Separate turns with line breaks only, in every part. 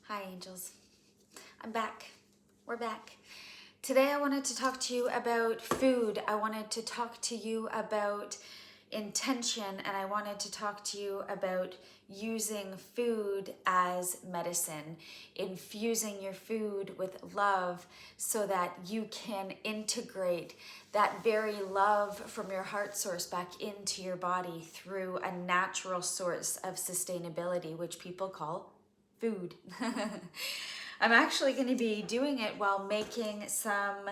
Hi angels, I'm back, we're back. Today I wanted to talk to you about food. I wanted to talk to you about intention, and I wanted to talk to you about using food as medicine, infusing your food with love so that you can integrate that very love from your heart source back into your body through a natural source of sustainability, which people call food. I'm actually going to be doing it while making some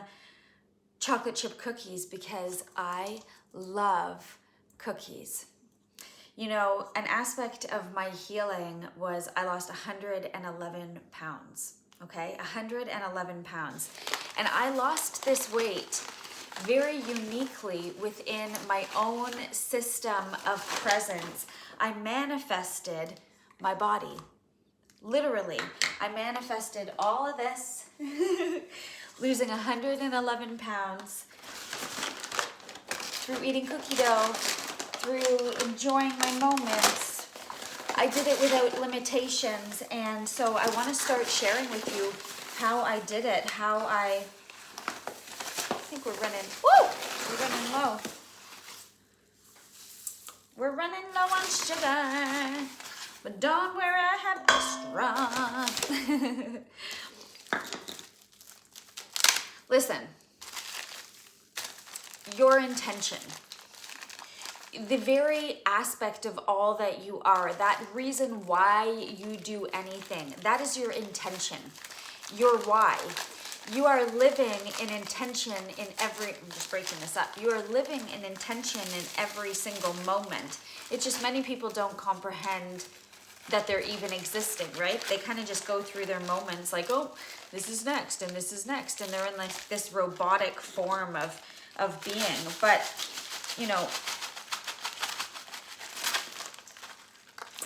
chocolate chip cookies because I love cookies. You know, an aspect of my healing was I lost 111 pounds, okay? 111 pounds. And I lost this weight very uniquely within my own system of presence. I manifested my body. Literally, I manifested all of this, losing 111 pounds through eating cookie dough, through enjoying my moments. I did it without limitations, and so I want to start sharing with you how I did it, I think we're running, we're running low. We're running low on sugar. But don't worry, I have extra. Listen, your intention, the very aspect of all that you are, that reason why you do anything, that is your intention, your why. You are living in intention in every, I'm just breaking this up. You are living in intention in every single moment. It's just many people don't comprehend that they're even existing, right? They kind of just go through their moments like, oh, this is next and this is next. And they're in like this robotic form of being. But, you know,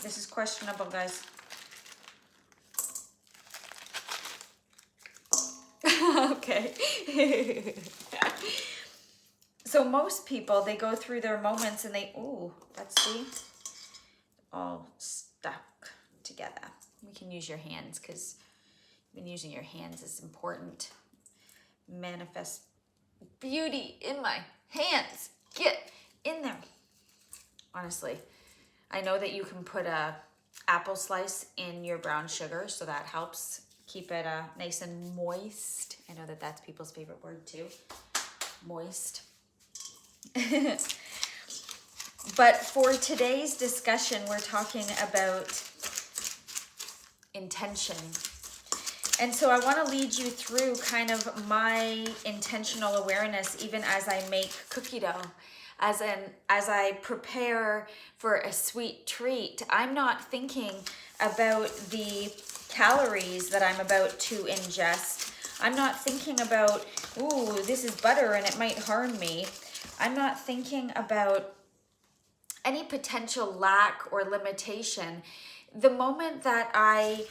this is questionable, guys. Okay. So most people, they go through their moments and they, ooh, let's see, all stuck together. We can use your hands because even using your hands is important. Manifest beauty in my hands. Get in there. Honestly, I know that you can put a apple slice in your brown sugar, so that helps keep it nice and moist. I know that that's people's favorite word too, moist. But for today's discussion, we're talking about intention. And so I want to lead you through kind of my intentional awareness, even as I make cookie dough, as I prepare for a sweet treat. I'm not thinking about the calories that I'm about to ingest. I'm not thinking about, ooh, this is butter and it might harm me. I'm not thinking about any potential lack or limitation. The moment that I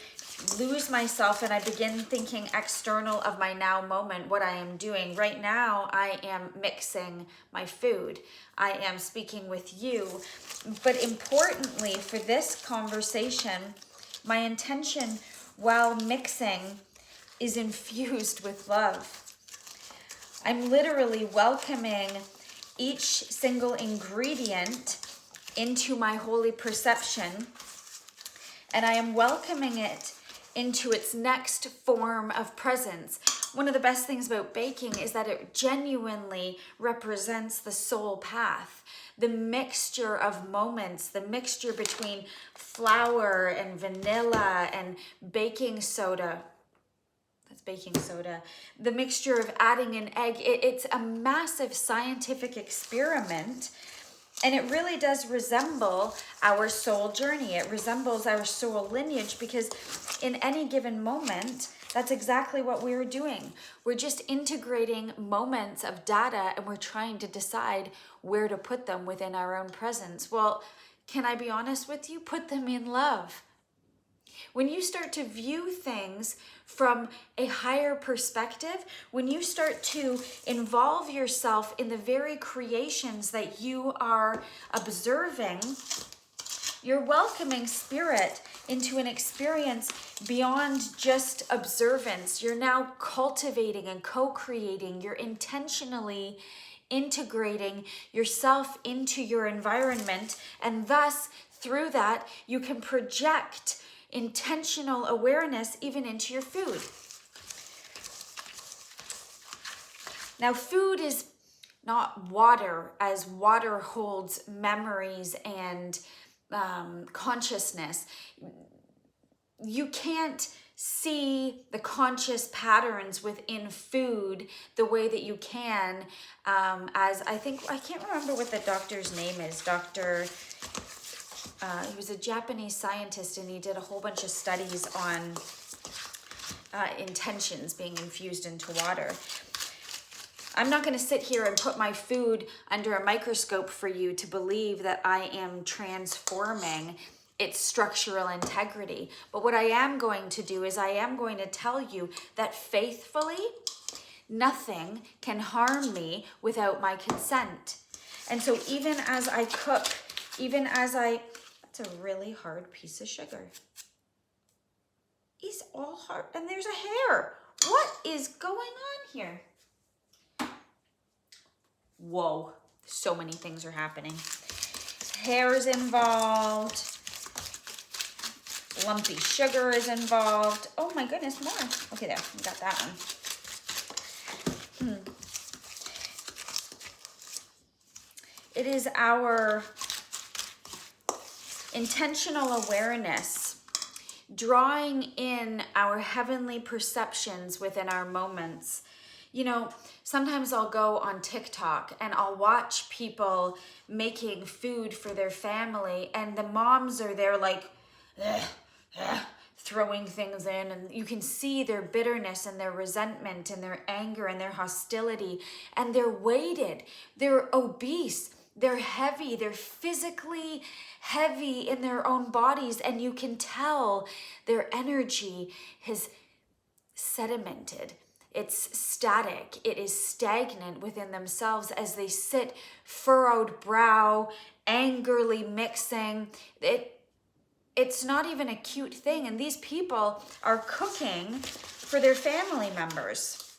lose myself and I begin thinking external of my now moment, what I am doing right now, I am mixing my food. I am speaking with you. But importantly for this conversation, my intention while mixing is infused with love. I'm literally welcoming each single ingredient into my holy perception, and I am welcoming it into its next form of presence. One of the best things about baking is that it genuinely represents the soul path, the mixture of moments, the mixture between flour and vanilla and baking soda. That's baking soda. The mixture of adding an egg. It's a massive scientific experiment. And it really does resemble our soul journey. It resembles our soul lineage because in any given moment, that's exactly what we're doing. We're just integrating moments of data and we're trying to decide where to put them within our own presence. Well, can I be honest with you? Put them in love. When you start to view things from a higher perspective, when you start to involve yourself in the very creations that you are observing, You're welcoming spirit into an experience beyond just observance. You're now cultivating and co-creating. You're intentionally integrating yourself into your environment, and thus through that you can project intentional awareness even into your food. Now, food is not water, as water holds memories and consciousness. You can't see the conscious patterns within food the way that you can as I can't remember what the doctor's name is. He was a Japanese scientist, and he did a whole bunch of studies on intentions being infused into water. I'm not going to sit here and put my food under a microscope for you to believe that I am transforming its structural integrity. But what I am going to do is I am going to tell you that faithfully, nothing can harm me without my consent. And so even as I cook, that's a really hard piece of sugar. It's all hard, and there's a hair. What is going on here? Whoa, so many things are happening. Hair is involved. Lumpy sugar is involved. Oh my goodness, more. Okay, there, we got that one. It is our intentional awareness, drawing in our heavenly perceptions within our moments. You know, sometimes I'll go on TikTok and I'll watch people making food for their family, and the moms are there like, throwing things in, and you can see their bitterness and their resentment and their anger and their hostility, and they're weighted, they're obese, they're heavy, they're physically heavy in their own bodies, and you can tell their energy has sedimented. It's static. It is stagnant within themselves as they sit furrowed brow, angrily mixing. It's not even a cute thing. And these people are cooking for their family members,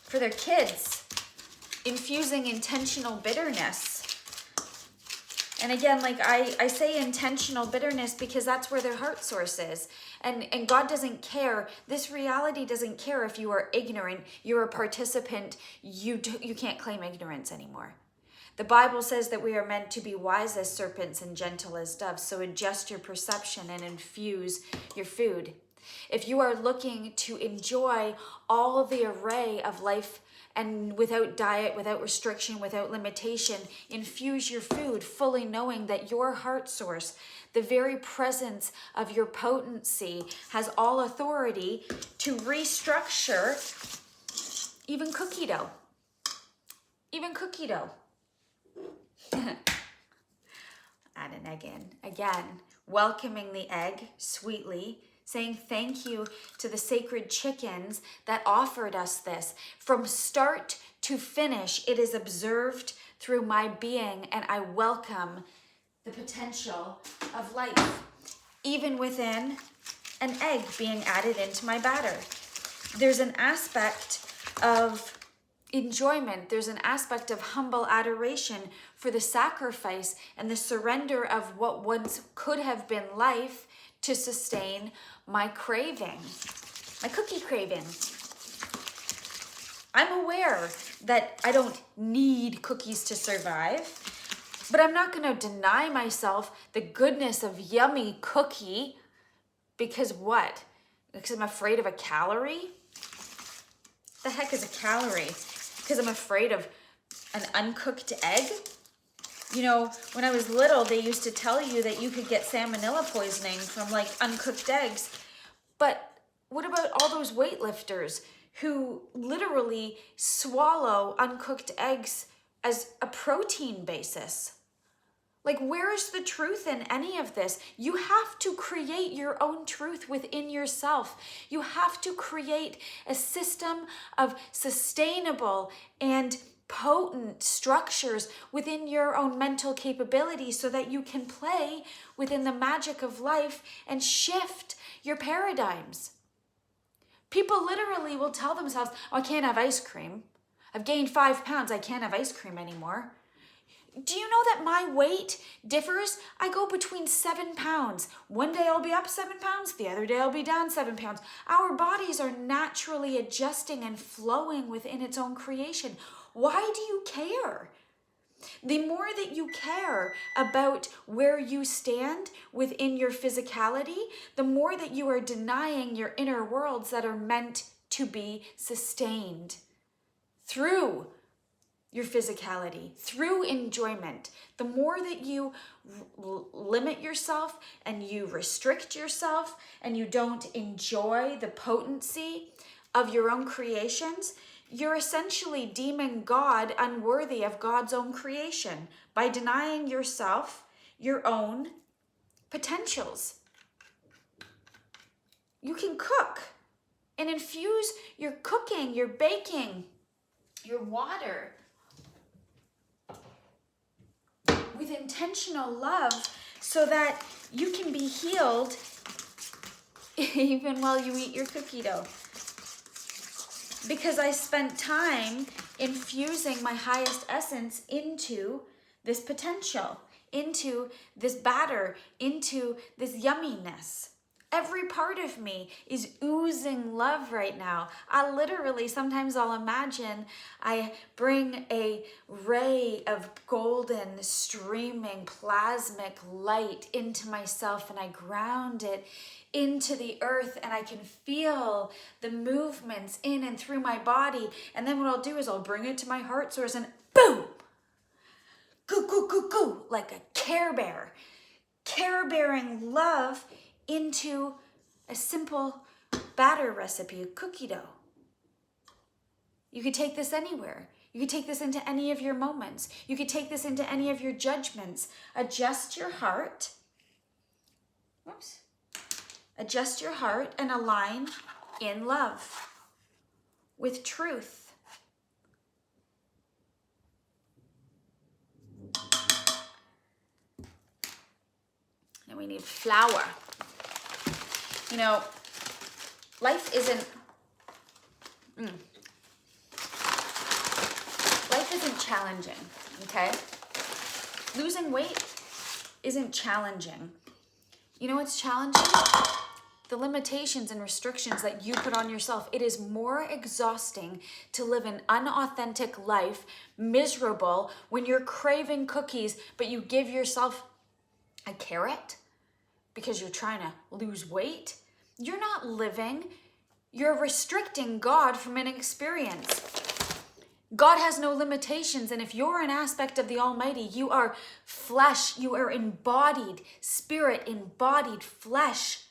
for their kids, infusing intentional bitterness. And again, like I say intentional bitterness because that's where their heart source is. And God doesn't care. This reality doesn't care if you are ignorant, you're a participant, you can't claim ignorance anymore. The Bible says that we are meant to be wise as serpents and gentle as doves. So adjust your perception and infuse your food. If you are looking to enjoy all of the array of life and without diet, without restriction, without limitation, infuse your food fully knowing that your heart source, the very presence of your potency, has all authority to restructure even cookie dough. Even cookie dough. Add an egg in. Again, welcoming the egg sweetly, saying thank you to the sacred chickens that offered us this. From start to finish, it is observed through my being, and I welcome the potential of life, even within an egg being added into my batter. There's an aspect of enjoyment. There's an aspect of humble adoration for the sacrifice and the surrender of what once could have been life to sustain my craving, my cookie craving. I'm aware that I don't need cookies to survive, but I'm not going to deny myself the goodness of yummy cookie because what? Because I'm afraid of a calorie? The heck is a calorie? Because I'm afraid of an uncooked egg? You know, when I was little, they used to tell you that you could get salmonella poisoning from like uncooked eggs. But what about all those weightlifters who literally swallow uncooked eggs as a protein basis? Like, where is the truth in any of this? You have to create your own truth within yourself. You have to create a system of sustainable and potent structures within your own mental capability so that you can play within the magic of life and shift your paradigms. People literally will tell themselves, oh, I can't have ice cream. I've gained 5 pounds. I can't have ice cream anymore. Do you know that my weight differs? I go between 7 pounds. One day I'll be up 7 pounds. The other day I'll be down 7 pounds. Our bodies are naturally adjusting and flowing within its own creation. Why do you care? The more that you care about where you stand within your physicality, the more that you are denying your inner worlds that are meant to be sustained through your physicality, through enjoyment. The more that you limit yourself and you restrict yourself and you don't enjoy the potency of your own creations, you're essentially deeming God unworthy of God's own creation by denying yourself your own potentials. You can cook and infuse your cooking, your baking, your water with intentional love so that you can be healed even while you eat your cookie dough. Because I spent time infusing my highest essence into this potential, into this batter, into this yumminess. Every part of me is oozing love right now. I literally, sometimes I'll imagine I bring a ray of golden, streaming, plasmic light into myself and I ground it into the earth and I can feel the movements in and through my body. And then what I'll do is I'll bring it to my heart source and boom! Goo, goo, goo, goo, like a Care Bear. Care Bearing love into a simple batter recipe, a cookie dough. You could take this anywhere. You could take this into any of your moments. You could take this into any of your judgments. Adjust your heart. Whoops. Adjust your heart and align in love with truth. And we need flour. You know, life isn't challenging, okay? Losing weight isn't challenging. You know what's challenging? The limitations and restrictions that you put on yourself. It is more exhausting to live an unauthentic life, miserable, when you're craving cookies, but you give yourself a carrot because you're trying to lose weight. You're not living, you're restricting God from an experience. God has no limitations, and if you're an aspect of the Almighty, you are flesh, you are embodied spirit, embodied flesh.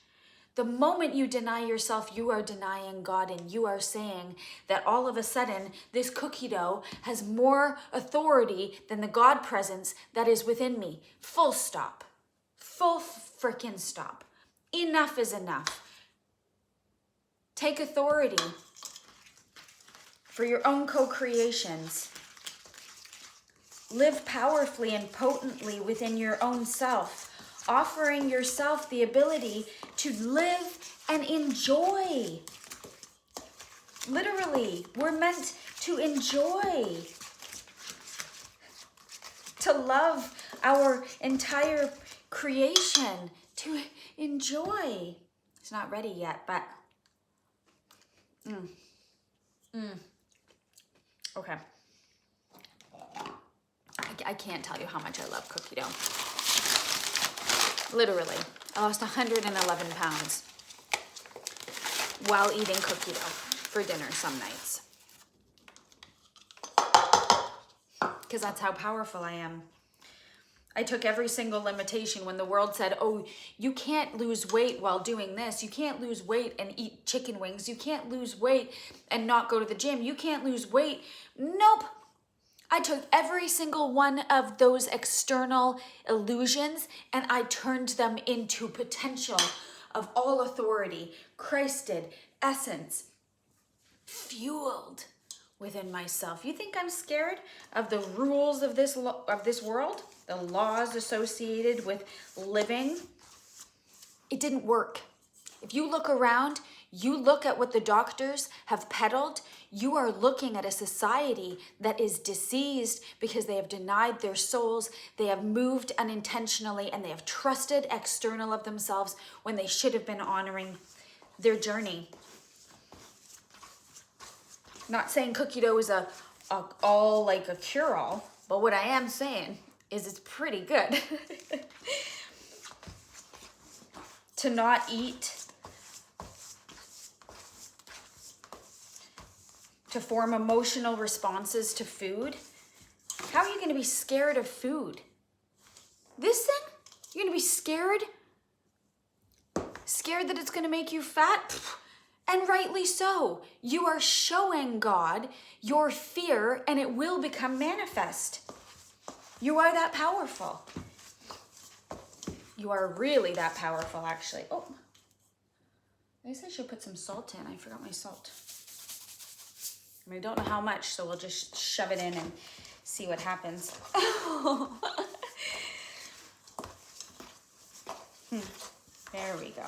The moment you deny yourself, you are denying God, and you are saying that all of a sudden, this cookie dough has more authority than the God presence that is within me. Full stop. Full frickin' stop. Enough is enough. Take authority for your own co-creations. Live powerfully and potently within your own self, offering yourself the ability to live and enjoy. Literally, we're meant to enjoy, to love our entire creation, to enjoy. It's not ready yet, but okay. I can't tell you how much I love cookie dough. Literally, I lost 111 pounds while eating cookie dough for dinner some nights. Because that's how powerful I am. I took every single limitation when the world said, oh, you can't lose weight while doing this. You can't lose weight and eat chicken wings. You can't lose weight and not go to the gym. You can't lose weight. Nope. I took every single one of those external illusions and I turned them into potential of all authority, Christed essence, fueled within myself. You think I'm scared of the rules of this world, the laws associated with living? It didn't work. If you look around, you look at what the doctors have peddled, you are looking at a society that is diseased because they have denied their souls, they have moved unintentionally, and they have trusted external of themselves when they should have been honoring their journey. Not saying cookie dough is all like a cure-all, but what I am saying is it's pretty good. To not eat, to form emotional responses to food. How are you going to be scared of food? This thing? You're going to be scared? Scared that it's going to make you fat? And rightly so. You are showing God your fear and it will become manifest. You are that powerful. You are really that powerful, actually. Oh, I guess I should put some salt in. I forgot my salt. I mean, I don't know how much, so we'll just shove it in and see what happens. There we go.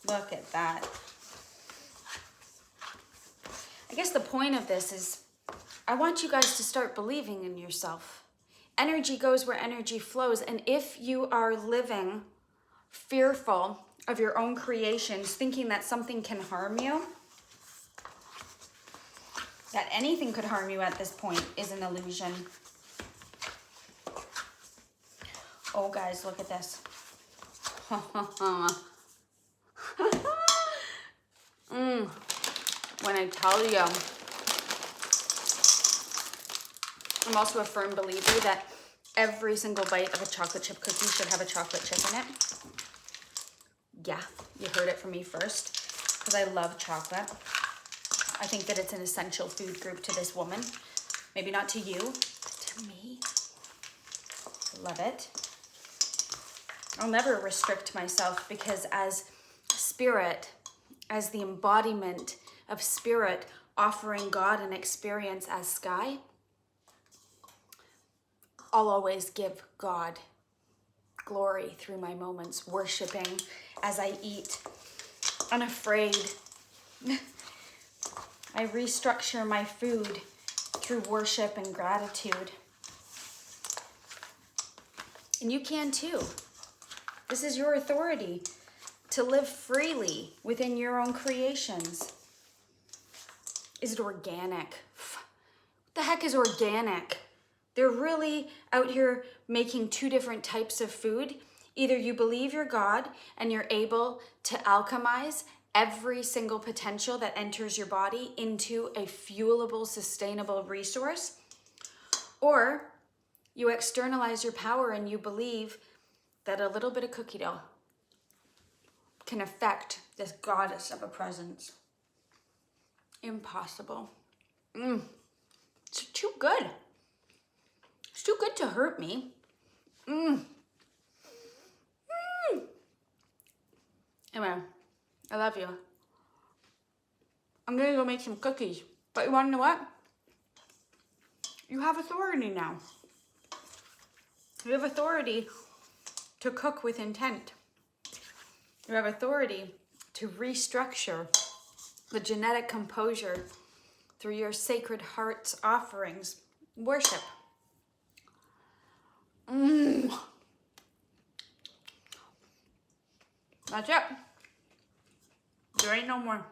Look at that. I guess the point of this is I want you guys to start believing in yourself. Energy goes where energy flows. And if you are living fearful of your own creations, thinking that something can harm you, that anything could harm you at this point is an illusion. Oh, guys, look at this. When I tell you, I'm also a firm believer that every single bite of a chocolate chip cookie should have a chocolate chip in it. Yeah, you heard it from me first, because I love chocolate. I think that it's an essential food group to this woman. Maybe not to you, but to me. Love it. I'll never restrict myself because as spirit, as the embodiment of spirit offering God an experience as sky, I'll always give God glory through my moments, worshiping as I eat, unafraid. I restructure my food through worship and gratitude. And you can too. This is your authority to live freely within your own creations. Is it organic? What the heck is organic? They're really out here making two different types of food. Either you believe you're God and you're able to alchemize every single potential that enters your body into a fuelable, sustainable resource, or you externalize your power and you believe that a little bit of cookie dough can affect this goddess of a presence. Impossible. It's too good. It's too good to hurt me. Anyway, I love you. I'm gonna go make some cookies. But you wanna know what? You have authority now. You have authority to cook with intent. You have authority to restructure the genetic composure through your sacred heart's offerings. Worship. That's it. There ain't no more.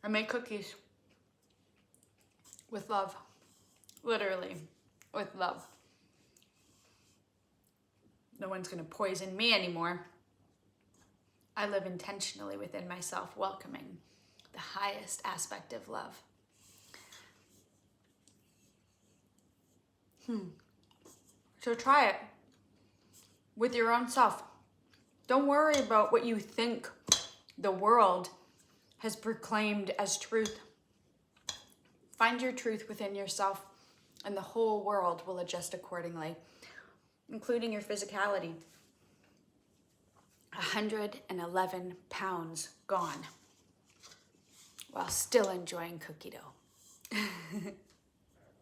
I make cookies with love. Literally, with love. No one's gonna poison me anymore. I live intentionally within myself, welcoming the highest aspect of love. So try it with your own self. Don't worry about what you think the world has proclaimed as truth. Find your truth within yourself, and the whole world will adjust accordingly, including your physicality. 111 pounds gone while still enjoying cookie dough.